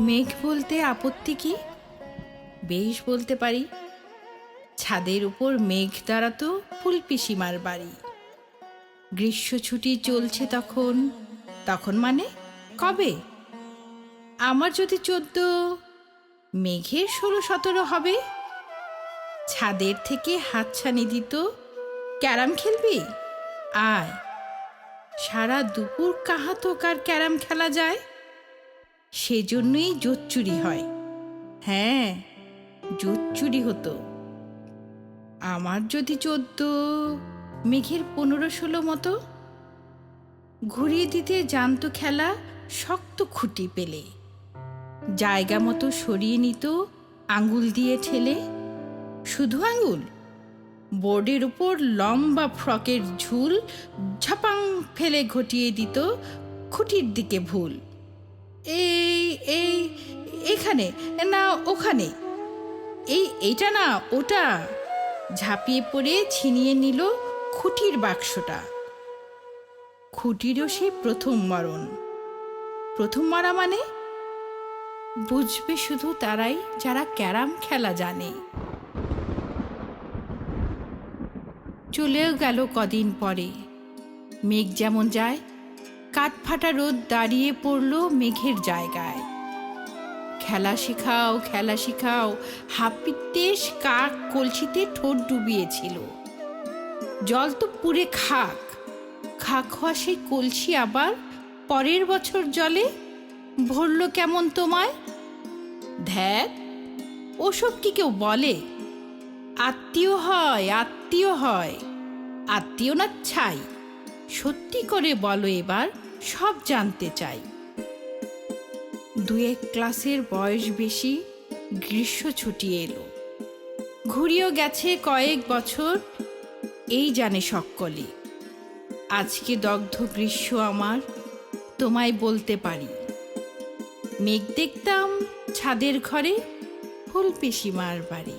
মেঘ বলতে আপত্তি কি? বেশ বলতে পারি। ছাদের উপর মেঘ দাঁড়াতো ফুলপিসিমার বাড়ি। গ্রীষ্ম ছুটি চলছে তখন। তখন মানে কবে? আমার যদি 14, মেঘের 16-17 হবে। ছাদের থেকে হাতছানি দিত, ক্যারাম খেলবি? আয়। সারা দুপুর কাহাতক আর ক্যারাম খেলা যায়। সেজন্যই জোচ্চুরি হয়। হ্যাঁ, জোচ্চুরি হতো। আমার যদি 14, মেঘের 15-16 মতো। ঘুরিয়ে দিতে জানতো খেলা শক্ত খুঁটি পেলে। জায়গা মতো সরিয়ে নিত আঙুল দিয়ে ঠেলে। শুধু আঙুল, বোর্ডের উপর লম্বা ফ্রকের ঝুল ঝাপাং ফেলে ঘটিয়ে দিত খুঁটির দিকে ভুল। এই এই এখানে না ওখানে, এইটা না ওটা। ঝাঁপিয়ে পড়ে ছিনিয়ে নিল খুঁটির বাক্সটা। খুঁটিরও সে প্রথম মরণ। প্রথম মারা মানে বুঝবে শুধু তারাই যারা ক্যারাম খেলা জানে। চলেও গেল কদিন পরে। মেঘ যেমন যায়, কাঠফাটা রোদ দাঁড়িয়ে পড়ল মেঘের জায়গায়। খেলা শেখাও, খেলা শেখাও, হাপিত্যেশ কাক কলসিতে ঠোঁট ডুবিয়েছিল। জল তো পুরে খাক। খাক হওয়া সেই কলসি আবার পরের বছর জলে ভরল কেমন তোমায়? ধ্যাত, ওসব কি কেউ বলে? আত্মীয় হয়, আত্মীয় হয়। আত্মীয় না ছাই। সত্যি করে বলো এবার, সব জানতে চাই। 2-1 ক্লাসের বয়স বেশি, গ্রীষ্ম ছুটি এলো। ঘুরিয়েও গেছে কয়েক বছর, এই জানে সকলে। আজকে দগ্ধ গ্রীষ্ম আমার, তোমায় বলতে পারি। মেঘ দেখতাম ছাদের ঘরে ফুলপিসিমার বাড়ি।